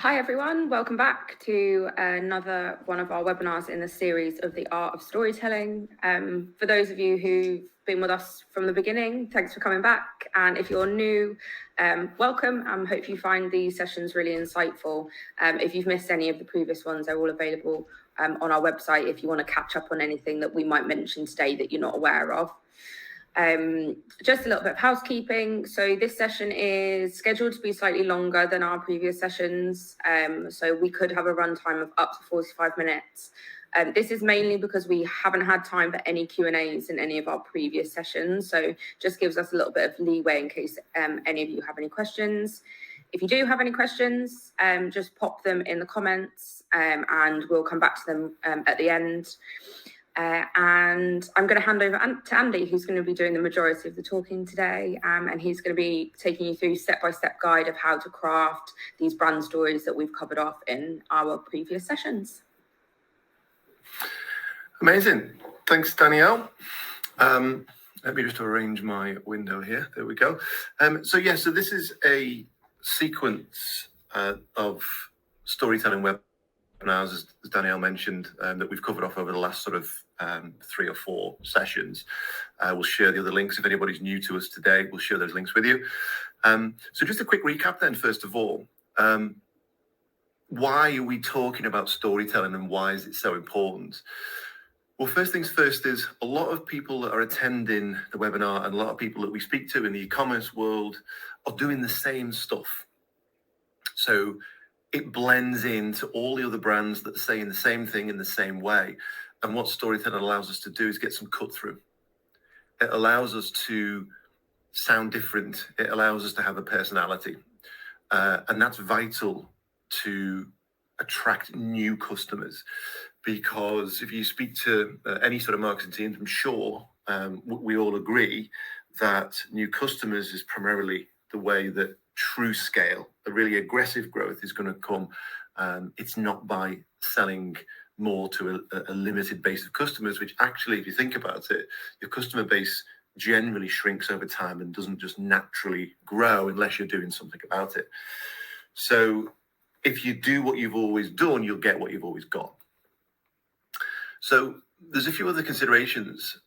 Hi everyone, welcome back to another one of our webinars in the series of the Art of Storytelling. For those of you who've been with us from the beginning, thanks for coming back. And if you're new, welcome. Hope you find these sessions really insightful. If you've missed any of the previous ones, they're all available on our website if you want to catch up on anything that we might mention today that you're not aware of. Just a little bit of housekeeping. So this session is scheduled to be slightly longer than our previous sessions. So we could have a runtime of up to 45 minutes. This is mainly because we haven't had time for any Q&As in any of our previous sessions. So just gives us a little bit of leeway in case any of you have any questions. If you do have any questions, just pop them in the comments and we'll come back to them at the end. And I'm going to hand over to Andy, who's going to be doing the majority of the talking today. And he's going to be taking you through step-by-step guide of how to craft these brand stories that we've covered off in our previous sessions. Amazing. Thanks, Danielle. Let me just arrange my window here. There we go. So this is a sequence of storytelling webinars, as Danielle mentioned, that we've covered off over the last sort of 3 or 4 sessions. We'll share the other links. If anybody's new to us today, we'll share those links with you. So just a quick recap then, first of all. Why are we talking about storytelling and why is it so important? Well, first things first is a lot of people that are attending the webinar and a lot of people that we speak to in the e-commerce world are doing the same stuff. So it blends into all the other brands that are saying the same thing in the same way. And what storytelling allows us to do is get some cut through. It allows us to sound different. It allows us to have a personality. And that's vital to attract new customers. Because if you speak to any sort of marketing team, I'm sure we all agree that new customers is primarily the way that true scale, the really aggressive growth is going to come. It's not by selling more to a limited base of customers, which actually, if you think about it, your customer base generally shrinks over time and doesn't just naturally grow unless you're doing something about it. So if you do what you've always done, you'll get what you've always got. So there's a few other considerations.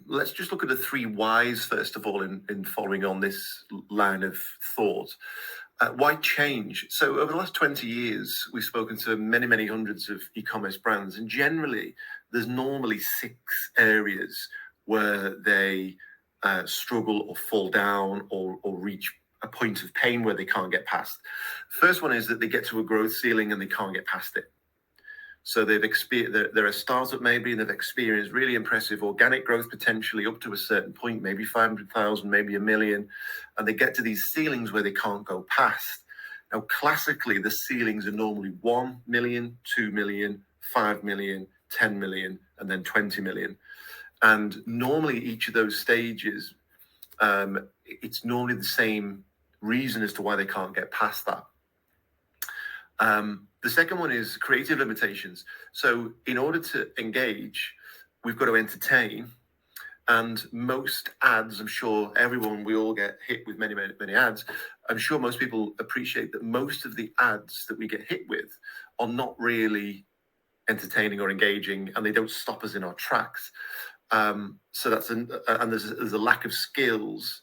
Let's just look at the 3 whys, first of all, in following on this line of thought. Why change? So over the last 20 years, we've spoken to many, many hundreds of e-commerce brands, and generally, there's normally 6 areas where they struggle or fall down or reach a point of pain where they can't get past. First one is that they get to a growth ceiling and they can't get past it. So they're a startup maybe, and they've experienced really impressive organic growth potentially up to a certain point, maybe 500,000, maybe 1 million, and they get to these ceilings where they can't go past. Now, classically, the ceilings are normally 1 million, 2 million, 5 million, 10 million, and then 20 million. And normally each of those stages, it's normally the same reason as to why they can't get past that. The second one is creative limitations. So in order to engage, we've got to entertain. And most ads, I'm sure we all get hit with many, many, many ads. I'm sure most people appreciate that most of the ads that we get hit with are not really entertaining or engaging, and they don't stop us in our tracks. So that's and there's a lack of skills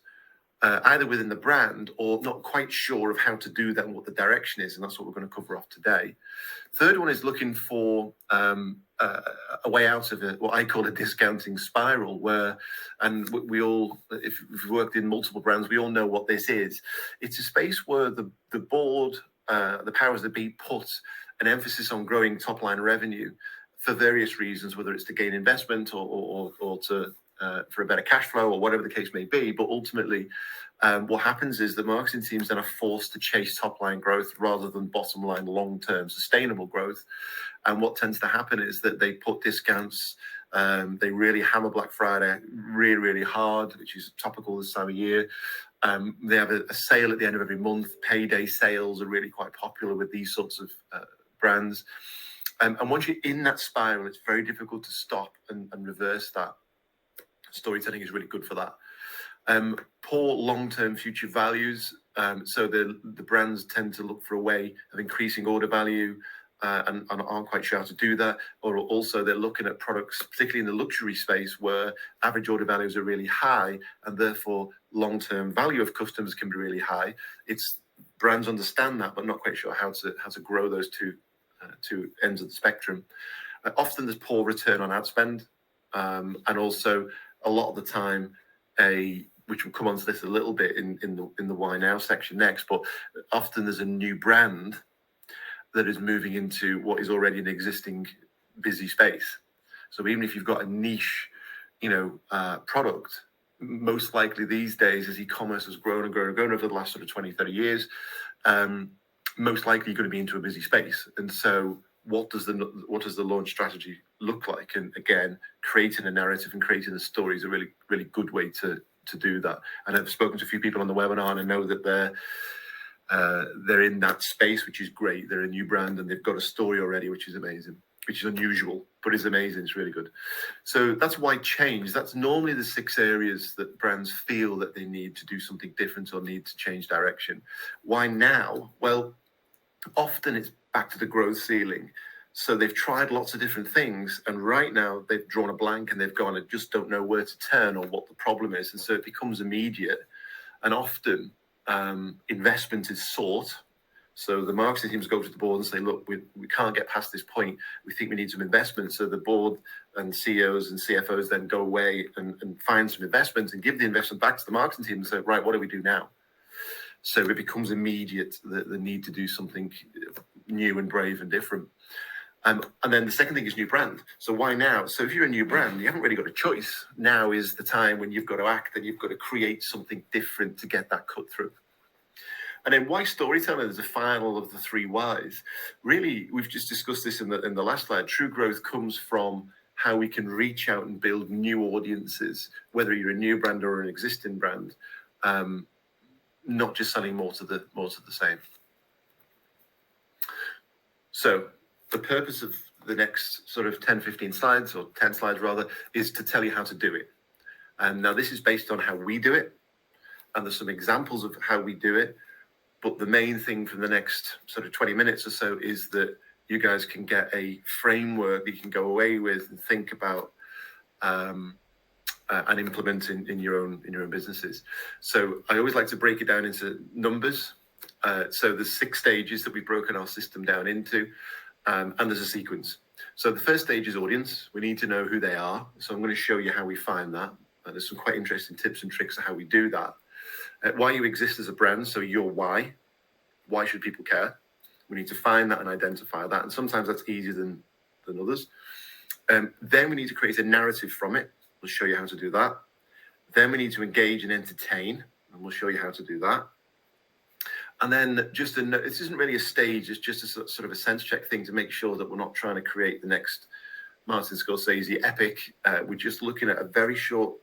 either within the brand or not quite sure of how to do that and what the direction is. And that's what we're going to cover off today. Third one is looking for a way out of what I call a discounting spiral and we all, if we've worked in multiple brands, we all know what this is. It's a space where the board, the powers that be put an emphasis on growing top line revenue for various reasons, whether it's to gain investment or to for a better cash flow or whatever the case may be. But ultimately, what happens is the marketing teams then are forced to chase top line growth rather than bottom line long-term sustainable growth. And what tends to happen is that they put discounts, they really hammer Black Friday really, really hard, which is topical this time of year. They have a sale at the end of every month. Payday sales are really quite popular with these sorts of brands. And once you're in that spiral, it's very difficult to stop and reverse that. Storytelling is really good for that. Poor long-term future values. So the brands tend to look for a way of increasing order value and aren't quite sure how to do that. Or also they're looking at products, particularly in the luxury space, where average order values are really high and therefore long-term value of customers can be really high. It's brands understand that, but not quite sure how to grow those two ends of the spectrum. Often there's poor return on ad spend, and also a lot of the time which will come on to this a little bit in the why now section next, but often there's a new brand that is moving into what is already an existing busy space. So even if you've got a niche, product, most likely these days, as e-commerce has grown and grown and grown over the last sort of 20, 30 years, most likely you're going to be into a busy space. And so what does the launch strategy look like? And again, creating a narrative and creating a story is a really, really good way to do that. And I've spoken to a few people on the webinar, and I know that they're in that space, which is great. They're a new brand and they've got a story already, which is amazing, which is unusual, but is amazing. It's really good. So that's why change. That's normally the 6 areas that brands feel that they need to do something different or need to change direction. Why now? Well, often it's back to the growth ceiling. So they've tried lots of different things, and right now they've drawn a blank and they've gone and just don't know where to turn or what the problem is. And so it becomes immediate, and often investment is sought. So the marketing teams go to the board and say, look, we can't get past this point. We think we need some investment. So the board and CEOs and CFOs then go away and find some investment and give the investment back to the marketing team and say, right, what do we do now? So it becomes immediate, the need to do something new and brave and different. And then the second thing is new brand. So why now? So if you're a new brand, you haven't really got a choice. Now is the time when you've got to act and you've got to create something different to get that cut through. And then why storytelling is the final of the 3 whys. Really, we've just discussed this in the last slide. True growth comes from how we can reach out and build new audiences, whether you're a new brand or an existing brand, not just selling more to the same. So the purpose of the next sort of 10, 15 slides, or 10 slides rather, is to tell you how to do it. And now this is based on how we do it, and there's some examples of how we do it. But the main thing from the next sort of 20 minutes or so is that you guys can get a framework that you can go away with and think about and implement in your own businesses. So I always like to break it down into numbers. So there's 6 stages that we've broken our system down into, and there's a sequence. So the first stage is audience. We need to know who they are. So I'm going to show you how we find that. There's some quite interesting tips and tricks of how we do that. Why you exist as a brand, so your why. Why should people care? We need to find that and identify that, and sometimes that's easier than others. Then we need to create a narrative from it. We'll show you how to do that. Then we need to engage and entertain, and we'll show you how to do that. And then this isn't really a stage, it's just a sort of a sense check thing to make sure that we're not trying to create the next Martin Scorsese epic. We're just looking at a very short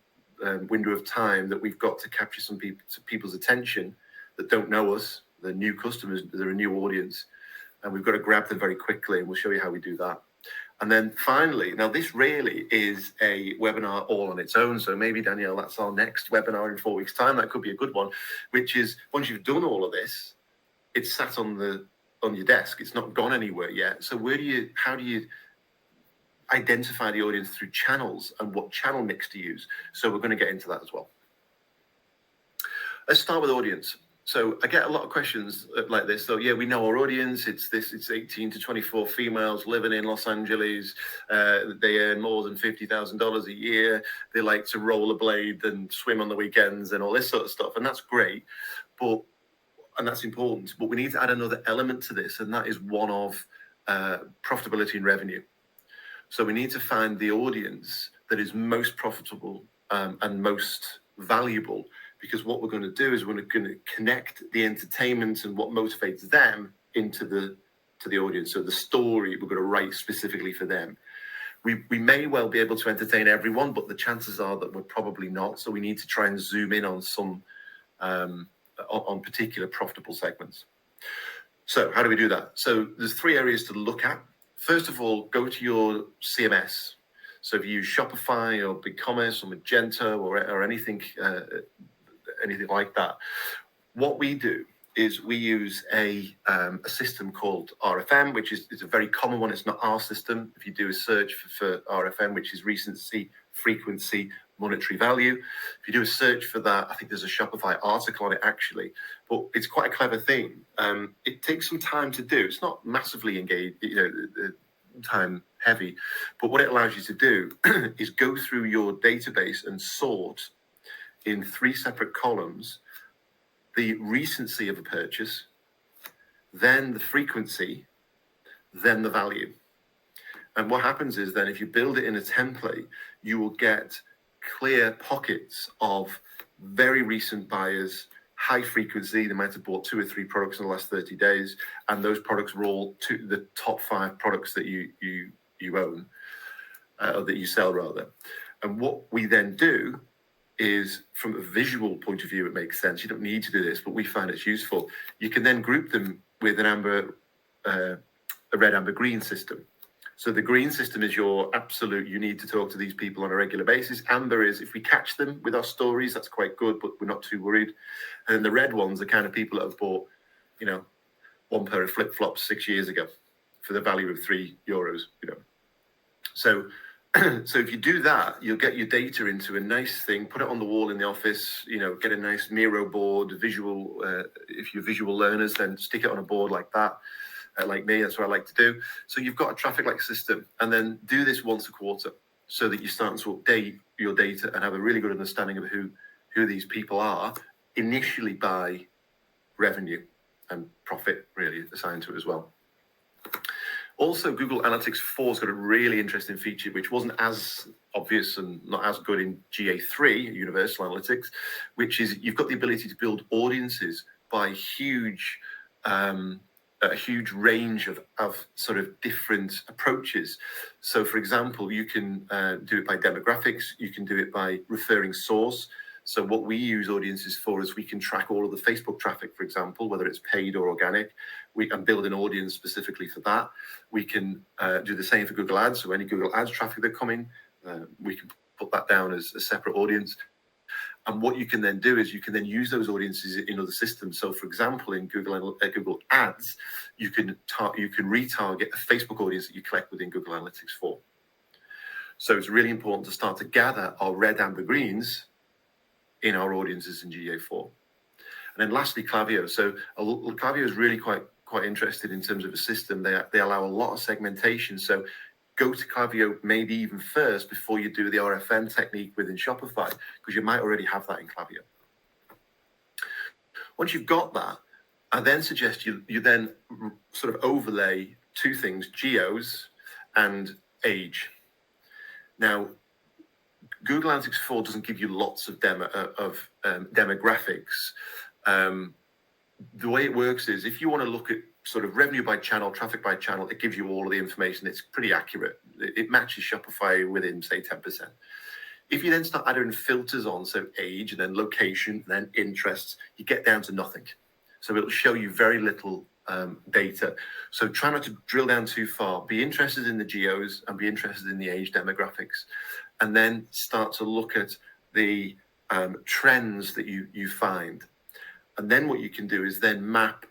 window of time that we've got to capture some people's attention that don't know us. They're new customers, they're a new audience, and we've got to grab them very quickly, and we'll show you how we do that. And then finally, now this really is a webinar all on its own. So maybe, Danielle, that's our next webinar in 4 weeks' time. That could be a good one, which is once you've done all of this, it's sat on your desk. It's not gone anywhere yet. So how do you identify the audience through channels and what channel mix to use? So we're going to get into that as well. Let's start with audience. So I get a lot of questions like this. So yeah, we know our audience. It's 18 to 24 females living in Los Angeles. They earn more than $50,000 a year. They like to rollerblade and swim on the weekends and all this sort of stuff. And that's great, and that's important. But we need to add another element to this, and that is one of profitability and revenue. So we need to find the audience that is most profitable and most valuable. Because what we're going to do is we're going to connect the entertainment and what motivates them into the audience. So the story we're going to write specifically for them. We may well be able to entertain everyone, but the chances are that we're probably not. So we need to try and zoom in on some on particular profitable segments. So how do we do that? So there's 3 areas to look at. First of all, go to your CMS. So if you use Shopify or BigCommerce or Magento or anything like that, what we do is we use a system called RFM, which is a very common one. It's not our system. If you do a search for RFM, which is recency, frequency, monetary value, if you do a search for that, I think there's a Shopify article on it actually, but it's quite a clever thing. It takes some time to do. It's not massively engaged, time heavy, but what it allows you to do is go through your database and sort in 3 separate columns the recency of a purchase, then the frequency, then the value. And what happens is then if you build it in a template, you will get clear pockets of very recent buyers, high frequency. They might have bought 2 or 3 products in the last 30 days, and those products were all the top 5 products that you own, or that you sell rather. And what we then do is, from a visual point of view, it makes sense. You don't need to do this, but we find it's useful. You can then group them with a red, amber, green system. So the green system is your absolute, you need to talk to these people on a regular basis. Amber is if we catch them with our stories, that's quite good, but we're not too worried. And then the red ones are kind of people that have bought, 1 pair of flip-flops 6 years ago for the value of €3, So if you do that, you'll get your data into a nice thing, put it on the wall in the office, get a nice Miro board, visual. If you're visual learners, then stick it on a board like that. Like me, that's what I like to do. So you've got a traffic light system, and then do this once a quarter so that you're starting to update your data and have a really good understanding of who these people are, initially by revenue and profit really assigned to it as well. Also, Google Analytics 4 has got a really interesting feature, which wasn't as obvious and not as good in GA3, Universal Analytics, which is you've got the ability to build audiences by a huge range of sort of different approaches. So, for example, you can do it by demographics. You can do it by referring source. So what we use audiences for is we can track all of the Facebook traffic, for example, whether it's paid or organic. We can build an audience specifically for that. We can do the same for Google Ads. So any Google Ads traffic that come in, we can put that down as a separate audience. And what you can then do is you can then use those audiences in other systems. So, for example, in Google Ads, you can retarget a Facebook audience that you collect within Google Analytics 4. So it's really important to start to gather our red, amber, greens in our audiences in GA4. And then lastly, Klaviyo. So Klaviyo is really quite interested in terms of a system. They allow a lot of segmentation. So go to Klaviyo maybe even first before you do the RFM technique within Shopify, because you might already have that in Klaviyo. Once you've got that, I then suggest you then sort of overlay 2 things, geos and age. Now, Google Analytics 4 doesn't give you lots of demographics. The way it works is if you want to look at sort of revenue by channel, traffic by channel, it gives you all of the information. It's pretty accurate. It matches Shopify within, say, 10%. If you then start adding filters on, so age and then location, and then interests, you get down to nothing. So it'll show you very little data. So try not to drill down too far. Be interested in the geos and be interested in the age demographics. And then start to look at the trends that you find. And then what you can do is then map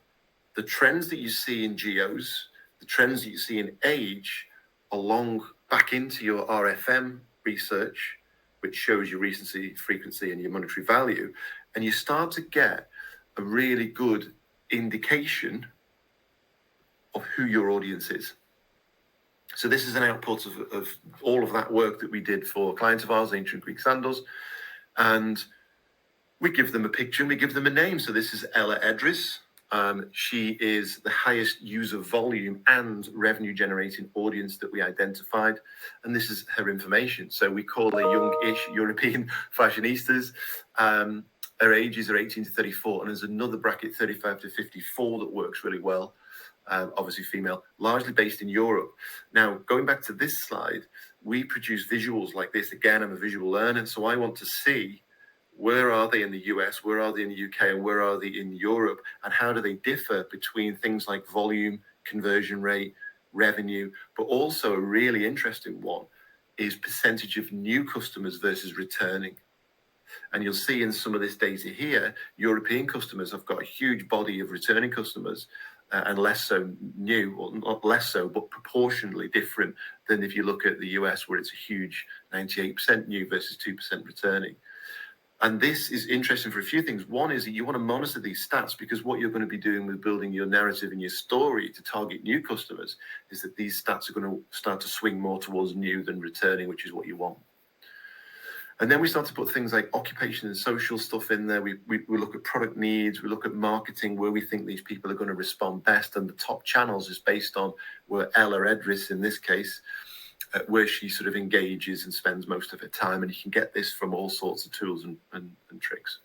the trends that you see in geos, the trends that you see in age, along back into your RFM research, which shows your recency, frequency, and your monetary value. And you start to get a really good indication of who your audience is. So this is an output of all of that work that we did for clients of ours, Ancient Greek Sandals. And we give them a picture and we give them a name. So this is Ella Edris. She is the highest user volume and revenue generating audience that we identified. And this is her information. So we call her young-ish European fashionistas. Her ages are 18 to 34. And there's another bracket, 35 to 54, that works really well. Obviously female, largely based in Europe. Now, going back to this slide, we produce visuals like this. Again, I'm a visual learner, so I want to see where are they in the US, where are they in the UK, and where are they in Europe, and how do they differ between things like volume, conversion rate, revenue, but also a really interesting one is percentage of new customers versus returning. And you'll see in some of this data here, European customers have got a huge body of returning customers, and less so new, or not less so, but proportionally different than if you look at the US, where it's a huge 98% new versus 2% returning. And this is interesting for a few things. One is that you want to monitor these stats, because what you're going to be doing with building your narrative and your story to target new customers is that these stats are going to start to swing more towards new than returning, which is what you want. And then we start to put things like occupation and social stuff in there. We look at product needs, we look at marketing, where we think these people are going to respond best. And the top channels is based on where Ella Edris, in this case, where she sort of engages and spends most of her time. And you can get this from all sorts of tools and tricks.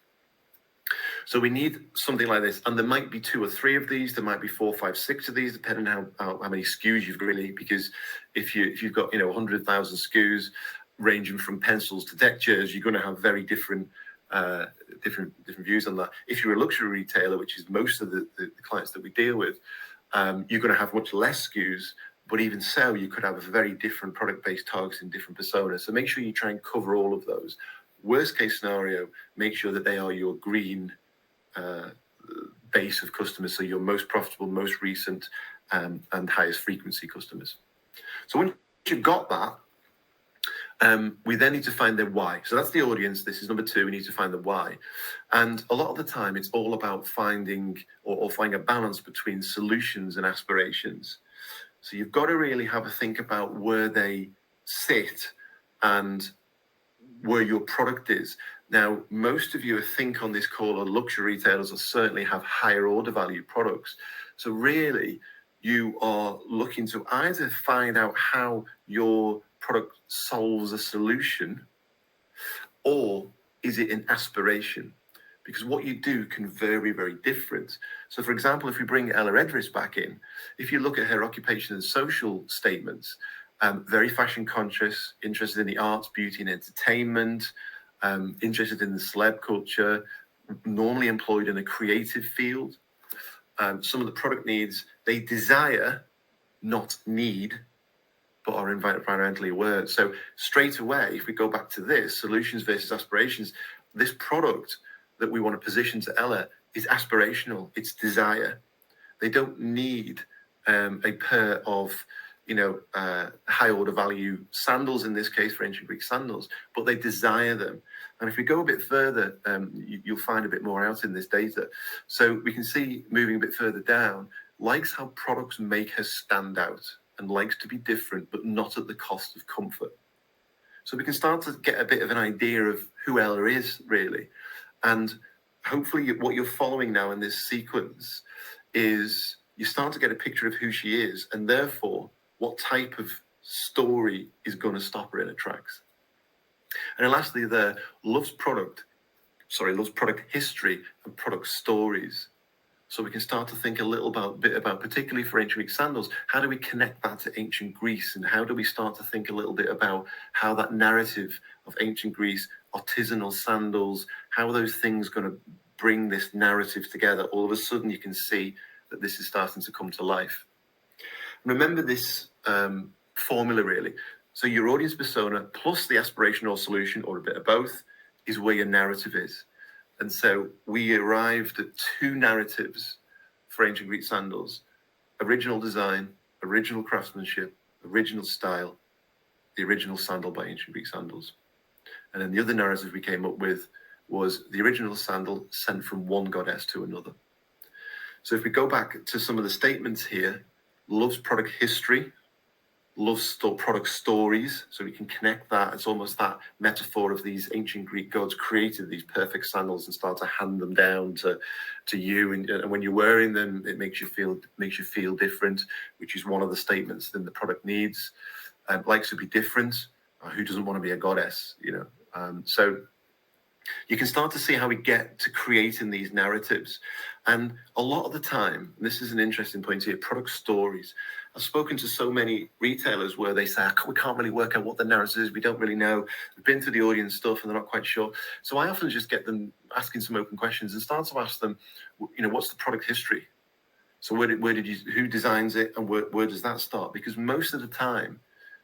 So we need something like this. And there might be 2 or 3 of these. There might be 4, 5, 6 of these, depending on how many SKUs you've really, because if you've got 100,000 SKUs, ranging from pencils to deck chairs, you're going to have very different views on that. If you're a luxury retailer, which is most of the clients that we deal with, you're going to have much less SKUs, but even so, you could have a very different product-based targets in different personas. So make sure you try and cover all of those. Worst case scenario, make sure that they are your green base of customers, so your most profitable, most recent, and highest frequency customers. So once you've got that, we then need to find their why. So that's the audience. This is number 2. We need to find the why. And a lot of the time, it's all about finding or finding a balance between solutions and aspirations. So you've got to really have a think about where they sit and where your product is. Now, most of you, I think, on this call are luxury retailers, or certainly have higher order value products. So really, you are looking to either find out how your product solves a solution, or is it an aspiration? Because what you do can vary very different. So for example, if we bring Ella Edris back in, if you look at her occupation and social statements, very fashion conscious, interested in the arts, beauty and entertainment, interested in the celeb culture, normally employed in a creative field. Some of the product needs, they desire, not need, but are environmentally aware. So straight away, if we go back to this, solutions versus aspirations, this product that we want to position to Ella is aspirational, it's desire. They don't need a pair of, high order value sandals, in this case for ancient Greek sandals, but they desire them. And if we go a bit further, you'll find a bit more out in this data. So we can see, moving a bit further down, likes how products make her stand out, and likes to be different, but not at the cost of comfort. So we can start to get a bit of an idea of who Ella is, really. And hopefully what you're following now in this sequence is you start to get a picture of who she is, and therefore what type of story is going to stop her in her tracks. And then lastly, loves product history and product stories. So we can start to think a little bit about, particularly for ancient Greek sandals, how do we connect that to ancient Greece? And how do we start to think a little bit about how that narrative of ancient Greece, artisanal sandals, how are those things going to bring this narrative together? All of a sudden, you can see that this is starting to come to life. Remember this formula, really. So your audience persona plus the aspirational solution, or a bit of both, is where your narrative is. And so we arrived at 2 narratives for ancient Greek sandals: original design, original craftsmanship, original style, the original sandal by ancient Greek sandals. And then the other narrative we came up with was the original sandal sent from one goddess to another. So if we go back to some of the statements here, loves product history, loves product stories, so we can connect that. It's almost that metaphor of these ancient Greek gods created these perfect sandals and start to hand them down to you, and when you're wearing them, it makes you feel different, which is one of the statements that the product needs. Likes to be different. Who doesn't want to be a goddess? So you can start to see how we get to creating these narratives. And a lot of the time, and this is an interesting point here, product stories. I've spoken to so many retailers where they say, we can't really work out what the narrative is. We don't really know. We've been through the audience stuff and they're not quite sure. So I often just get them asking some open questions and start to ask them, what's the product history? So who designs it, and where does that start? Because most of the time,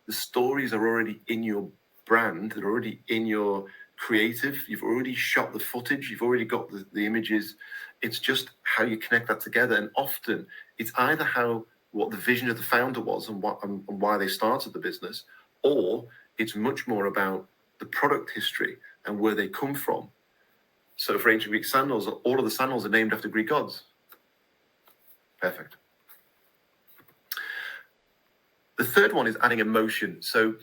the stories are already in your brand, they're already in your creative. You've already shot the footage. You've already got the images. It's just how you connect that together. And often it's either what the vision of the founder was and why they started the business, or it's much more about the product history and where they come from. So for ancient Greek sandals, all of the sandals are named after Greek gods. Perfect. The third one is adding emotion. So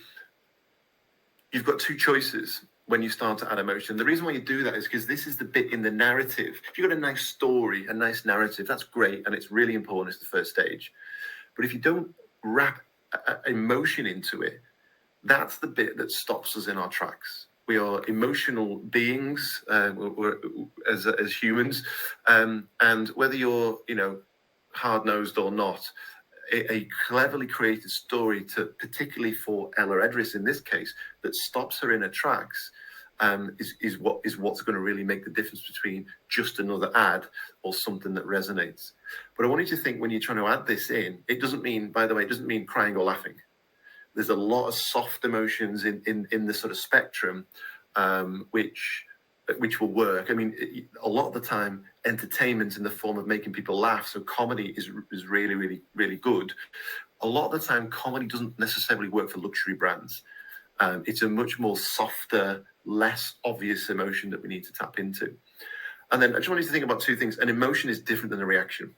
you've got two choices when you start to add emotion. The reason why you do that is because this is the bit in the narrative. If you've got a nice story, a nice narrative, that's great, and it's really important. It's the first stage. But if you don't wrap emotion into it, that's the bit that stops us in our tracks. We are emotional beings as humans, and whether you're hard-nosed or not, a cleverly created story, particularly for Ella Edris in this case, that stops her in her tracks, is what's going to really make the difference between just another ad or something that resonates. But I want you to think, when you're trying to add this in, it doesn't mean crying or laughing. There's a lot of soft emotions in the sort of spectrum, which will work. I mean, a lot of the time, entertainment in the form of making people laugh, so comedy is really, really, really good. A lot of the time, comedy doesn't necessarily work for luxury brands. It's a much more softer, less obvious emotion that we need to tap into. And then I just want you to think about two things. An emotion is different than a reaction.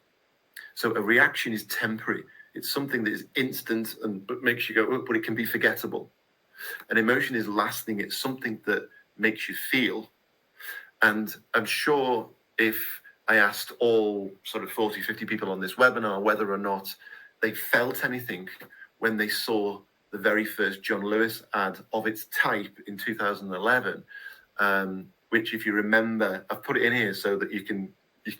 So a reaction is temporary. It's something that is instant but makes you go, oh, but it can be forgettable. An emotion is lasting. It's something that makes you feel. And I'm sure if I asked all sort of 40, 50 people on this webinar whether or not they felt anything when they saw the very first John Lewis ad of its type in 2011, which, if you remember, I've put it in here so that you can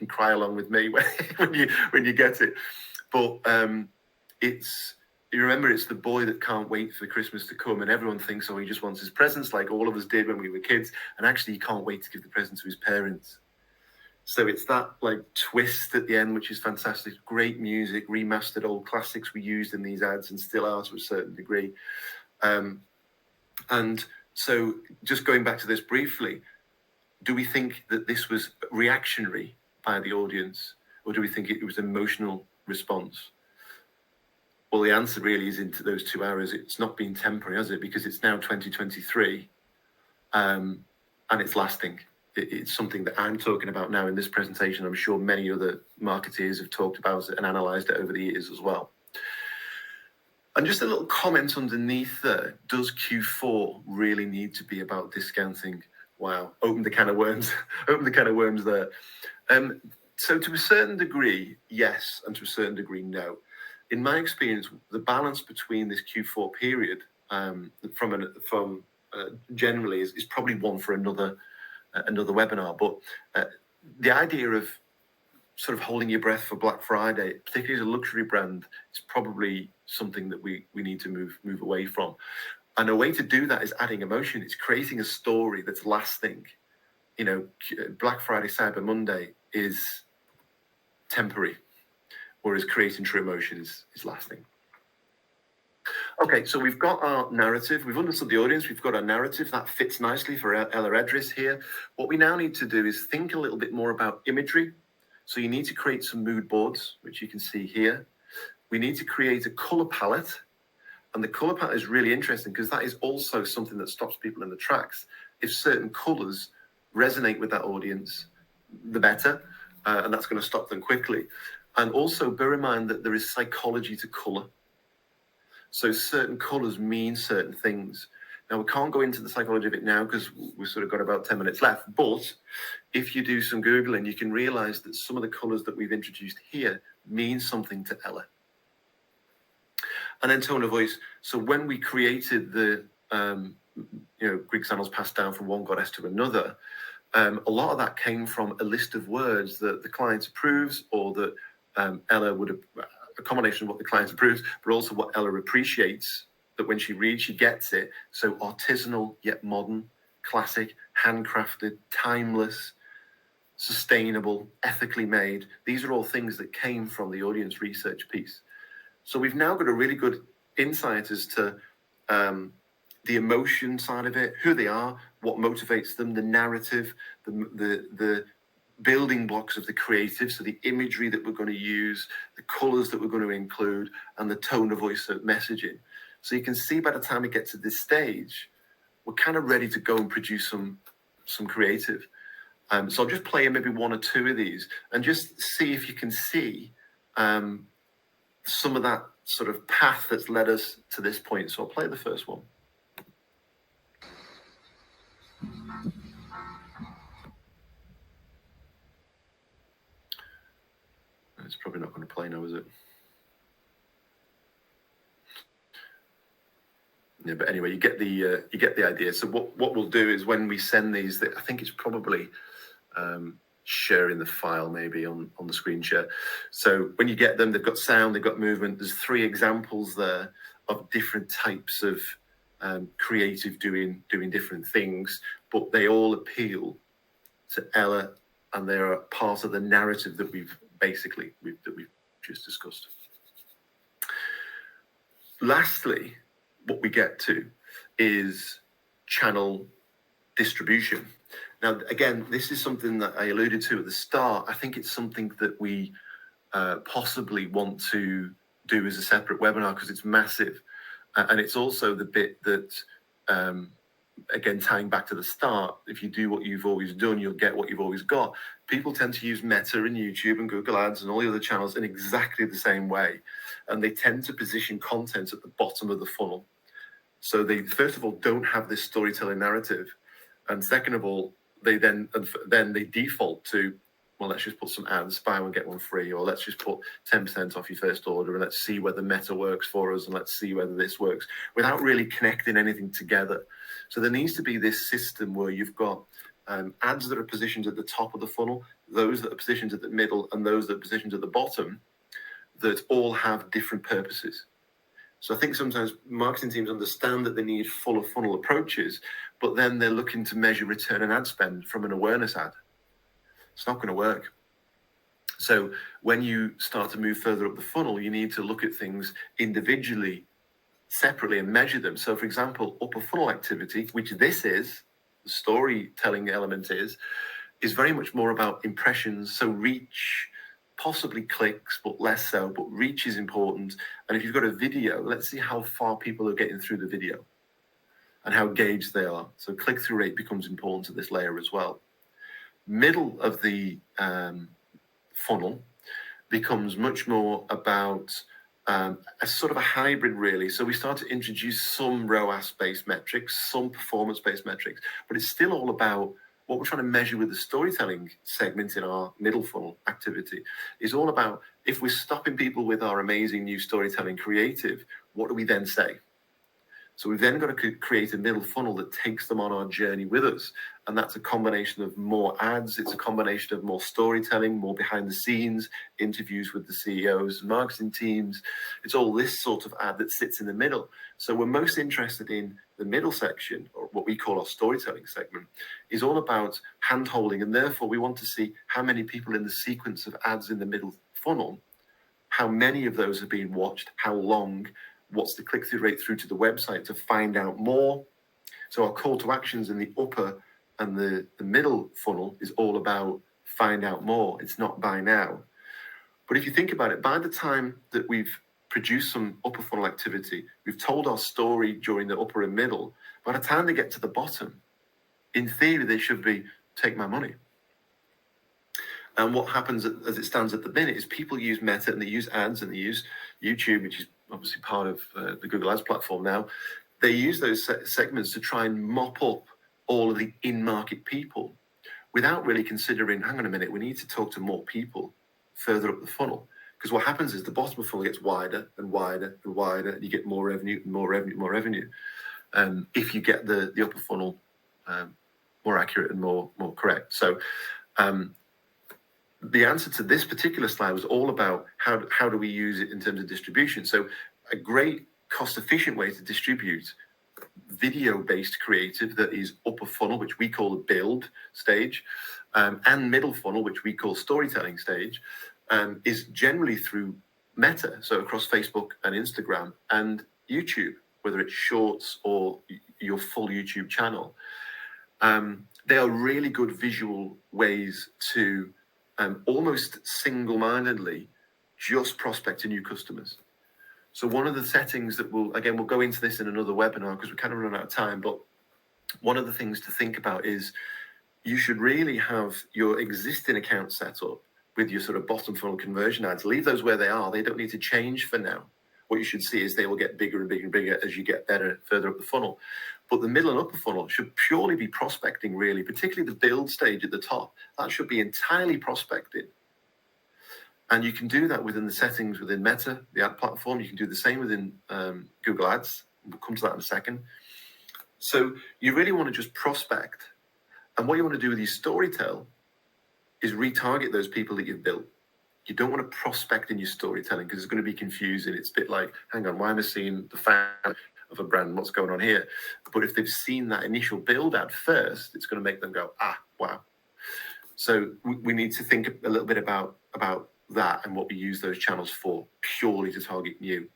cry along with me when you get it. But you remember, it's the boy that can't wait for Christmas to come, and everyone thinks, oh, he just wants his presents like all of us did when we were kids, and actually he can't wait to give the present to his parents. So it's that like twist at the end, which is fantastic. Great music, remastered old classics we used in these ads and still are to a certain degree. And so just going back to this briefly, do we think that this was reactionary by the audience, or do we think it was emotional response? Well, the answer really is into those 2 hours. It's not been temporary, has it? Because it's now 2023, and it's lasting. It's something that I'm talking about now in this presentation. I'm sure many other marketeers have talked about it and analysed it over the years as well. And just a little comment underneath there, does Q4 really need to be about discounting? Wow, open the can of worms, open the can of worms there. So to a certain degree, yes, and to a certain degree, no. In my experience, the balance between this Q4 period generally is probably one for another webinar. But the idea of sort of holding your breath for Black Friday, particularly as a luxury brand, is probably something that we need to move away from. And a way to do that is adding emotion. It's creating a story that's lasting. Black Friday, Cyber Monday is temporary, whereas creating true emotion is lasting. Okay, so we've got our narrative. We've understood the audience. We've got our narrative. That fits nicely for Ella Edris here. What we now need to do is think a little bit more about imagery. So you need to create some mood boards, which you can see here. We need to create a color palette. And the color palette is really interesting because that is also something that stops people in the tracks. If certain colors resonate with that audience, the better. And that's going to stop them quickly. And also bear in mind that there is psychology to color. So certain colors mean certain things. Now, we can't go into the psychology of it now because we've sort of got about 10 minutes left. But if you do some Googling, you can realize that some of the colors that we've introduced here mean something to Ella. And then tone of voice. So when we created the, Greek sandals passed down from one goddess to another, a lot of that came from a list of words that the client approves, or that Ella would, a combination of what the client approves, but also what Ella appreciates, that when she reads, she gets it. So artisanal, yet modern, classic, handcrafted, timeless, sustainable, ethically made. These are all things that came from the audience research piece. So we've now got a really good insight as to the emotion side of it, who they are, what motivates them, the narrative, the building blocks of the creative, so the imagery that we're going to use, the colors that we're going to include, and the tone of voice of messaging. So you can see by the time we get to this stage, we're kind of ready to go and produce some creative. So I'll just play in maybe one or two of these and just see if you can see some of that sort of path that's led us to this point. So I'll play the first one. It's probably not going to play now, is it? Yeah, but anyway, you get the idea. So what we'll do is when we send these, I think it's probably sharing the file maybe on the screen share. So when you get them, they've got sound, they've got movement. There's 3 examples there of different types of creative doing different things, but they all appeal to Ella, and they're part of the narrative that we've just discussed. Lastly, what we get to is channel distribution. Now, again, this is something that I alluded to at the start. I think it's something that we possibly want to do as a separate webinar because it's massive. And it's also the bit that, again, tying back to the start, if you do what you've always done, you'll get what you've always got. People tend to use Meta and YouTube and Google Ads and all the other channels in exactly the same way. And they tend to position content at the bottom of the funnel. So they, first of all, don't have this storytelling narrative. And second of all, they then they default to, well, let's just put some ads, buy one, get one free, or let's just put 10% off your first order and let's see whether Meta works for us and let's see whether this works, without really connecting anything together. So there needs to be this system where you've got ads that are positioned at the top of the funnel, those that are positioned at the middle, and those that are positioned at the bottom, that all have different purposes. So I think sometimes marketing teams understand that they need full of funnel approaches, but then they're looking to measure return on ad spend from an awareness ad. It's not going to work. So when you start to move further up the funnel, you need to look at things individually, separately, and measure them. So for example, upper funnel activity, which this is, the storytelling element is very much more about impressions. So reach, possibly clicks, but less so, but reach is important. And if you've got a video, let's see how far people are getting through the video and how engaged they are. So click-through rate becomes important to this layer as well. Middle of the funnel becomes much more about a sort of a hybrid, really. So we start to introduce some ROAS-based metrics, some performance-based metrics, but it's still all about what we're trying to measure with the storytelling segment in our middle funnel activity is all about, if we're stopping people with our amazing new storytelling creative, what do we then say? So we've then got to create a middle funnel that takes them on our journey with us. And that's a combination of more ads. It's a combination of more storytelling, more behind the scenes, interviews with the CEOs, marketing teams. It's all this sort of ad that sits in the middle. So we're most interested in the middle section, or what we call our storytelling segment, is all about hand-holding. And therefore, we want to see how many people in the sequence of ads in the middle funnel, how many of those have been watched, how long, what's the click-through rate through to the website to find out more. So our call to actions in the upper and the middle funnel is all about find out more. It's not buy now. But if you think about it, by the time that we've produced some upper funnel activity, we've told our story during the upper and middle, by the time they get to the bottom, in theory, they should be, take my money. And what happens as it stands at the minute is people use Meta and they use ads and they use YouTube, which is obviously part of the Google Ads platform now. They use those segments to try and mop up all of the in-market people without really considering, hang on a minute, we need to talk to more people further up the funnel. Because what happens is the bottom of the funnel gets wider and wider and wider, and you get more revenue and more revenue and more revenue. If you get the upper funnel more accurate and more correct. So the answer to this particular slide was all about how do we use it in terms of distribution. So a great cost-efficient way to distribute video-based creative that is upper funnel, which we call the build stage, and middle funnel, which we call storytelling stage, is generally through Meta, so across Facebook and Instagram and YouTube, whether it's shorts or your full YouTube channel, they are really good visual ways to almost single-mindedly just prospect to new customers. So one of the settings that we'll go into this in another webinar because we kind of run out of time, but one of the things to think about is you should really have your existing account set up with your sort of bottom funnel conversion ads. Leave those where they are. They don't need to change for now. What you should see is they will get bigger and bigger and bigger as you get further up the funnel. But the middle and upper funnel should purely be prospecting, really, particularly the build stage at the top. That should be entirely prospecting. And you can do that within the settings within Meta, the ad platform. You can do the same within Google Ads. We'll come to that in a second. So you really want to just prospect. And what you want to do with your storytell is retarget those people that you've built. You don't want to prospect in your storytelling because it's going to be confusing. It's a bit like, hang on, why am I seeing the fan of a brand? What's going on here? But if they've seen that initial build ad first, it's going to make them go, wow. So we need to think a little bit about that and what we use those channels for, purely to target new.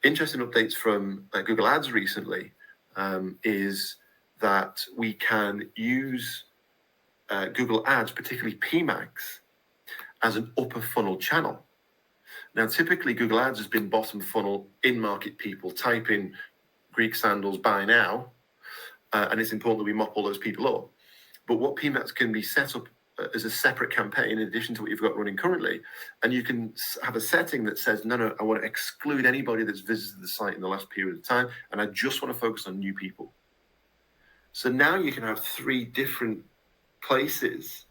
Interesting updates from Google Ads recently is that we can use Google Ads, particularly PMax, as an upper funnel channel. Now, typically Google Ads has been bottom funnel, in-market people type in Greek sandals, buy now, and it's important that we mop all those people up. But what PMax can be set up as a separate campaign in addition to what you've got running currently, and you can have a setting that says, no, I want to exclude anybody that's visited the site in the last period of time, and I just want to focus on new people. So now you can have 3 different places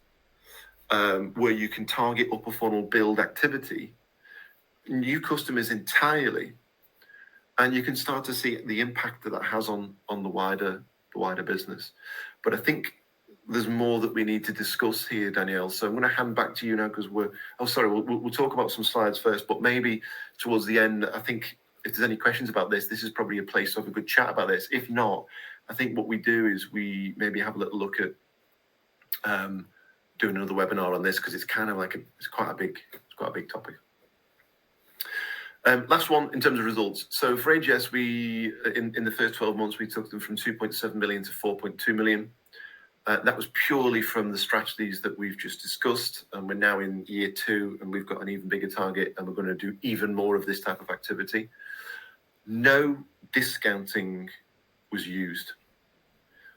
where you can target upper funnel build activity, new customers entirely, and you can start to see the impact that has on the wider business. But I think there's more that we need to discuss here, Danielle. So I'm going to hand back to you now because we'll talk about some slides first, but maybe towards the end, I think if there's any questions about this is probably a place to have a good chat about this. If not, I think what we do is we maybe have a little look at doing another webinar on this because it's kind of like it's quite a big topic. Last one in terms of results. So for AGS, we in the first 12 months we took them from 2.7 million to 4.2 million. That was purely from the strategies that we've just discussed, and we're now in year 2, and we've got an even bigger target, and we're going to do even more of this type of activity. No discounting was used.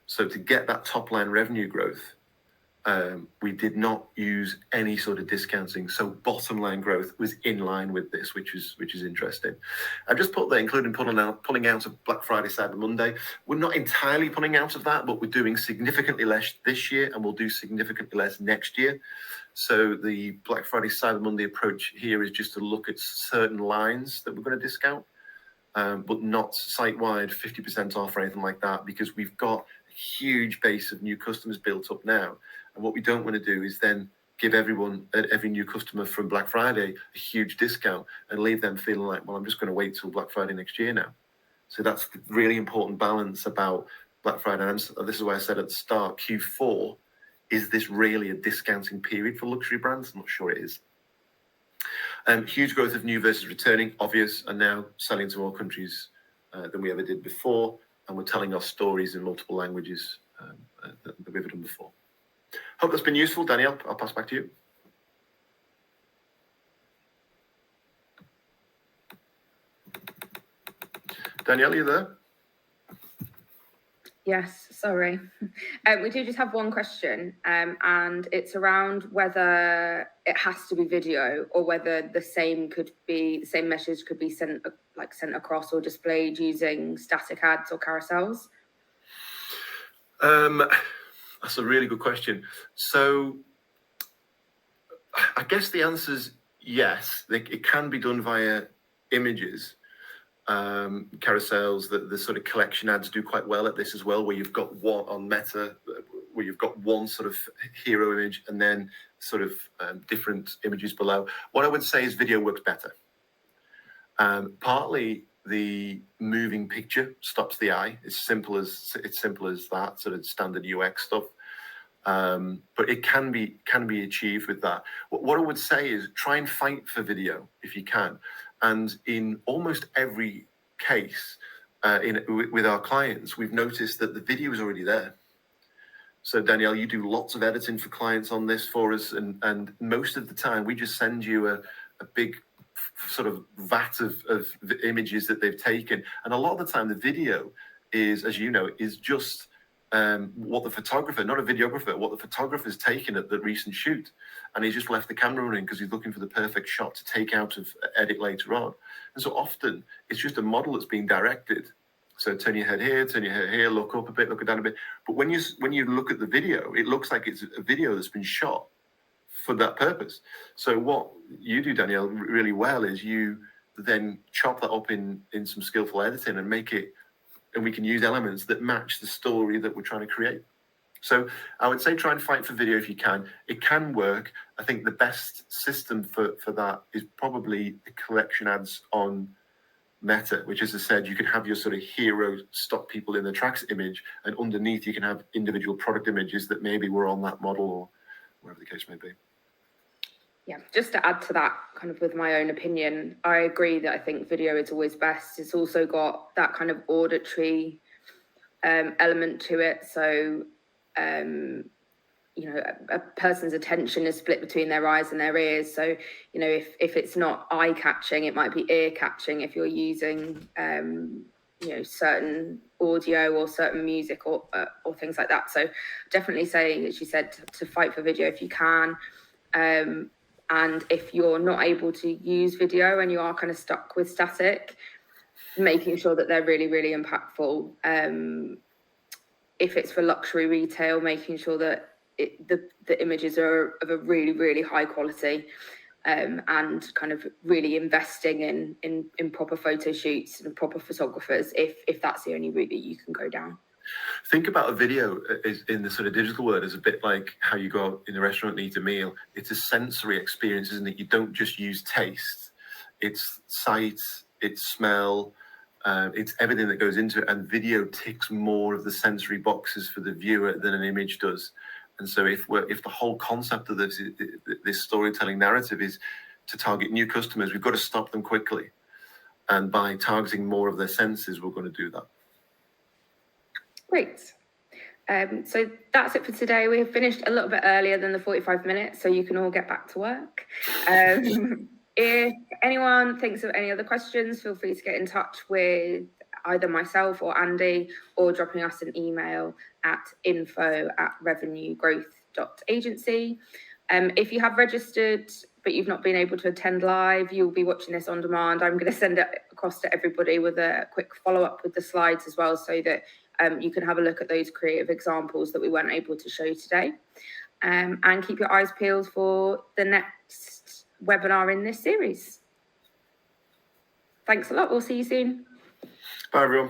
So to get that top line revenue growth, we did not use any sort of discounting. So bottom line growth was in line with this, which is interesting. I've just put that, including pulling out of Black Friday, Cyber Monday. We're not entirely pulling out of that, but we're doing significantly less this year, and we'll do significantly less next year. So the Black Friday, Cyber Monday approach here is just to look at certain lines that we're going to discount, but not site-wide 50% off or anything like that, because we've got a huge base of new customers built up now. And what we don't want to do is then give every new customer from Black Friday a huge discount and leave them feeling like, well, I'm just going to wait till Black Friday next year now. So that's the really important balance about Black Friday. And this is why I said at the start, Q4, is this really a discounting period for luxury brands? I'm not sure it is. Huge growth of new versus returning, obvious, and now selling to more countries than we ever did before. And we're telling our stories in multiple languages that we've ever done before. Hope that's been useful. Danielle, I'll pass back to you. Danielle, are you there? Yes, sorry. We do just have one question, and it's around whether it has to be video or whether the same message could be sent across or displayed using static ads or carousels. That's a really good question. So I guess the answer is yes. It can be done via images. Carousels, the sort of collection ads do quite well at this as well, where you've got one on Meta, where you've got one sort of hero image and then sort of different images below. What I would say is video works better. Partly the moving picture stops the eye. It's simple as that sort of standard UX stuff. But it can be achieved with that. What I would say is try and fight for video if you can. And in almost every case, with our clients, we've noticed that the video is already there. So Danielle, you do lots of editing for clients on this for us, and most of the time we just send you a big sort of vat of images that they've taken, and a lot of the time the video is, as you know, is just what the photographer, not a videographer, what the photographer's taken at the recent shoot, and he's just left the camera running because he's looking for the perfect shot to take out of edit later on. And so often it's just a model that's being directed. So turn your head here, turn your head here, look up a bit, look down a bit. But when you look at the video, it looks like it's a video that's been shot for that purpose. So what you do, Danielle, really well is you then chop that up in some skillful editing and make it, and we can use elements that match the story that we're trying to create. So I would say try and fight for video if you can. It can work. I think the best system for that is probably the collection ads on Meta, which, as I said, you can have your sort of hero stop people in the tracks image, and underneath you can have individual product images that maybe were on that model or whatever the case may be. Yeah, just to add to that, kind of with my own opinion, I agree that I think video is always best. It's also got that kind of auditory element to it. So, you know, a person's attention is split between their eyes and their ears. So, you know, if it's not eye catching, it might be ear catching if you're using, you know, certain audio or certain music or things like that. So definitely saying, as you said, to fight for video if you can. And if you're not able to use video and you are kind of stuck with static, making sure that they're really, really impactful. If it's for luxury retail, making sure that the images are of a really, really high quality, and kind of really investing in proper photo shoots and proper photographers if that's the only route that you can go down. Think about a video in the sort of digital world as a bit like how you go out in a restaurant and eat a meal. It's a sensory experience, isn't it? You don't just use taste. It's sight, it's smell, it's everything that goes into it. And video ticks more of the sensory boxes for the viewer than an image does. And so if the whole concept of this storytelling narrative is to target new customers, we've got to stop them quickly. And by targeting more of their senses, we're going to do that. Great. So that's it for today. We have finished a little bit earlier than the 45 minutes, so you can all get back to work. If anyone thinks of any other questions, feel free to get in touch with either myself or Andy, or dropping us an email at info@revenuegrowth.agency. If you have registered but you've not been able to attend live, you'll be watching this on demand. I'm going to send it across to everybody with a quick follow-up with the slides as well, so that you can have a look at those creative examples that we weren't able to show today. And keep your eyes peeled for the next webinar in this series. Thanks a lot. We'll see you soon. Bye, everyone.